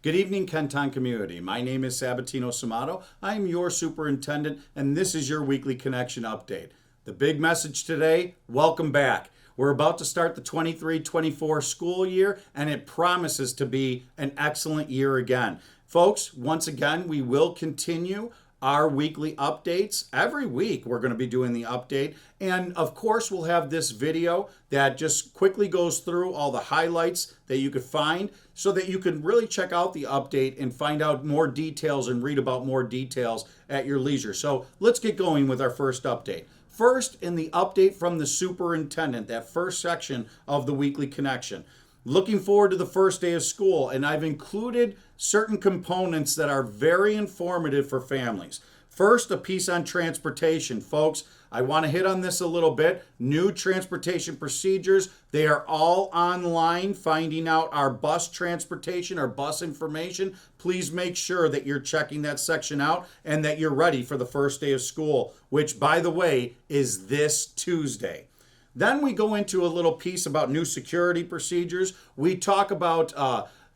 Good evening, Kenton community. My name is Sabatino Samato. I am your superintendent, and this is your weekly connection update. The big message today, welcome back. We're about to start the 23-24 school year, and it promises to be an excellent year again. Folks, once again, we will continue our weekly updates. Every week we're going to be doing the update, and of course we'll have this video that just quickly goes through all the highlights that you could find so that you can really check out the update and find out more details and read about more details at your leisure. So let's get going with our first update. First, in the update from the superintendent, that first section of the weekly connection. Looking forward to the first day of school, and I've included certain components that are very informative for families. First, a piece on transportation. Folks, I want to hit on this a little bit. New transportation procedures, they are all online. Finding out our bus transportation, our bus information, please make sure that you're checking that section out and that you're ready for the first day of school, which, by the way, is this Tuesday. Then we go into a little piece about new security procedures. We talk about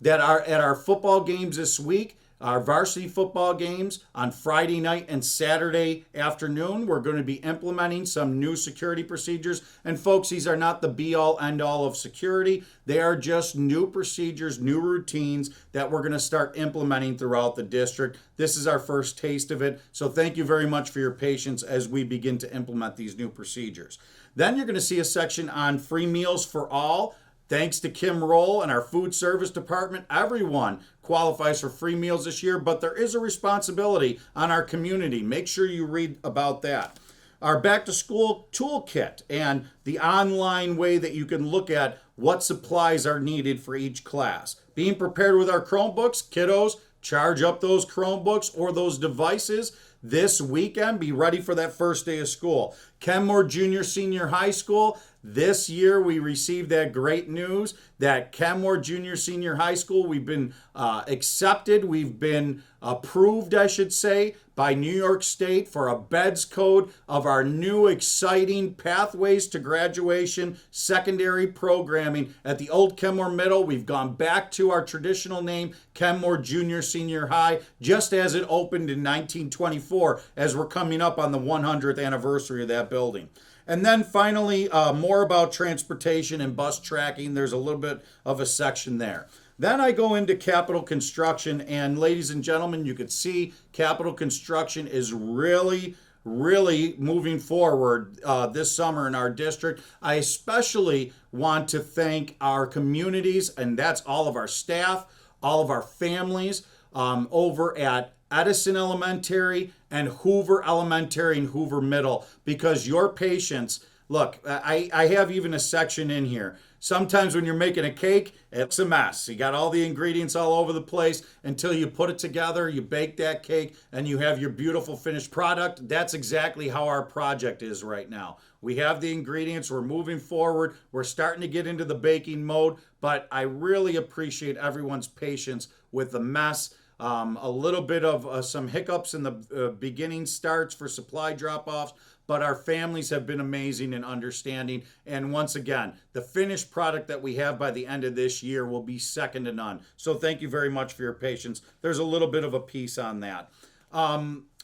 that at our football games this week, our varsity football games on Friday night and Saturday afternoon, we're going to be implementing some new security procedures. And folks, these are not the be-all, end-all of security. They are just new procedures, new routines that we're going to start implementing throughout the district. This is our first taste of it. So thank you very much for your patience as we begin to implement these new procedures. Then you're going to see a section on free meals for all. Thanks to Kim Roll and our food service department, everyone qualifies for free meals this year, but there is a responsibility on our community. Make sure you read about that. Our back to school toolkit and the online way that you can look at what supplies are needed for each class. Being prepared with our Chromebooks, kiddos, charge up those Chromebooks or those devices this weekend. Be ready for that first day of school. Kenmore Junior Senior High School. This year we received that great news that Kenmore Junior Senior High School, we've been accepted, we've been approved, I should say, by New York State for a BEDS code of our new exciting Pathways to Graduation secondary programming at the old Kenmore Middle. We've gone back to our traditional name, Kenmore Junior Senior High, just as it opened in 1924, as we're coming up on the 100th anniversary of that building. And then finally, more about transportation and bus tracking. There's a little bit of a section there. Then I go into capital construction, and ladies and gentlemen, you can see capital construction is really moving forward this summer in our district. I especially want to thank our communities, and that's all of our staff, all of our families over at Edison Elementary and Hoover Elementary and Hoover Middle, because your patience, look, I have even a section in here. Sometimes when you're making a cake, it's a mess. You got all the ingredients all over the place until you put it together, you bake that cake, and you have your beautiful finished product. That's exactly how our project is right now. We have the ingredients, we're moving forward, we're starting to get into the baking mode, but I really appreciate everyone's patience with the mess. A little bit of some hiccups in the beginning starts for supply drop-offs, but our families have been amazing in understanding. And once again, the finished product that we have by the end of this year will be second to none. So thank you very much for your patience. There's a little bit of a piece on that.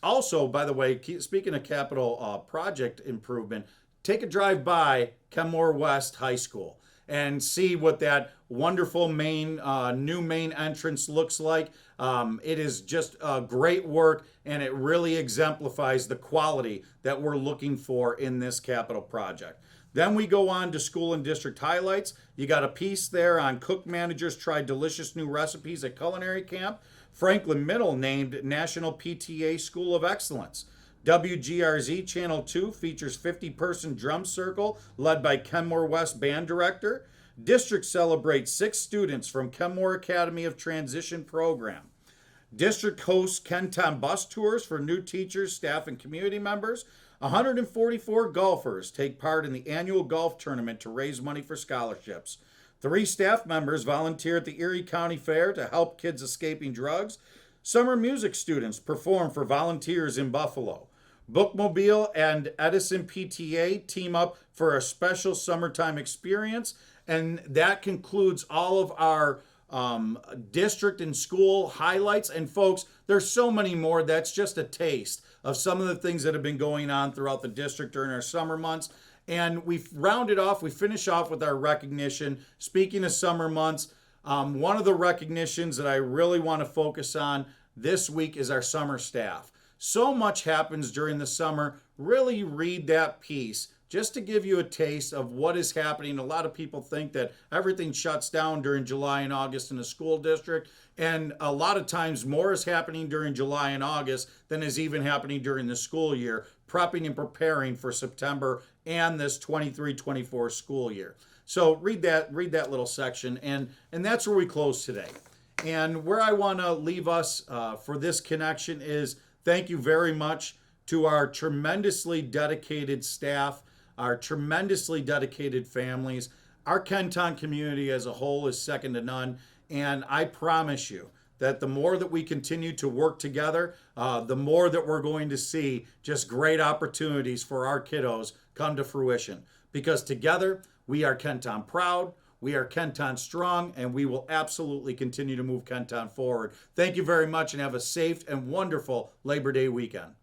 Also, by the way, speaking of capital project improvement, take a drive by Kenmore West High School and see what that wonderful new main entrance looks like. It is just great work, and it really exemplifies the quality that we're looking for in this capital project. Then we go on to school and district highlights. You got a piece there on cook managers try delicious new recipes at culinary camp. Franklin Middle named National PTA School of Excellence. WGRZ Channel 2 features 50-person drum circle led by Kenmore West band director. District celebrates 6 students from Kenmore Academy of Transition program. District hosts Kenton bus tours for new teachers, staff, and community members. 144 golfers take part in the annual golf tournament to raise money for scholarships. 3 staff members volunteer at the Erie County Fair to help kids escaping drugs. Summer music students perform for volunteers in Buffalo. Bookmobile and Edison PTA team up for a special summertime experience. And that concludes all of our district and school highlights. And folks, there's so many more. That's just a taste of some of the things that have been going on throughout the district during our summer months. And we finish off with our recognition. Speaking of summer months, one of the recognitions that I really want to focus on this week is our summer staff. So much happens during the summer. Really read that piece just to give you a taste of what is happening. A lot of people think that everything shuts down during July and August in the school district, and a lot of times more is happening during July and August than is even happening during the school year, prepping and preparing for September and this 23-24 school year. So read that little section, and that's where we close today. And where I want to leave us for this connection is thank you very much to our tremendously dedicated staff, our tremendously dedicated families. Our Kenton community as a whole is second to none, and I promise you that the more that we continue to work together, the more that we're going to see just great opportunities for our kiddos come to fruition. Because together, we are Kenton proud, we are Kenton strong, and we will absolutely continue to move Kenton forward. Thank you very much, and have a safe and wonderful Labor Day weekend.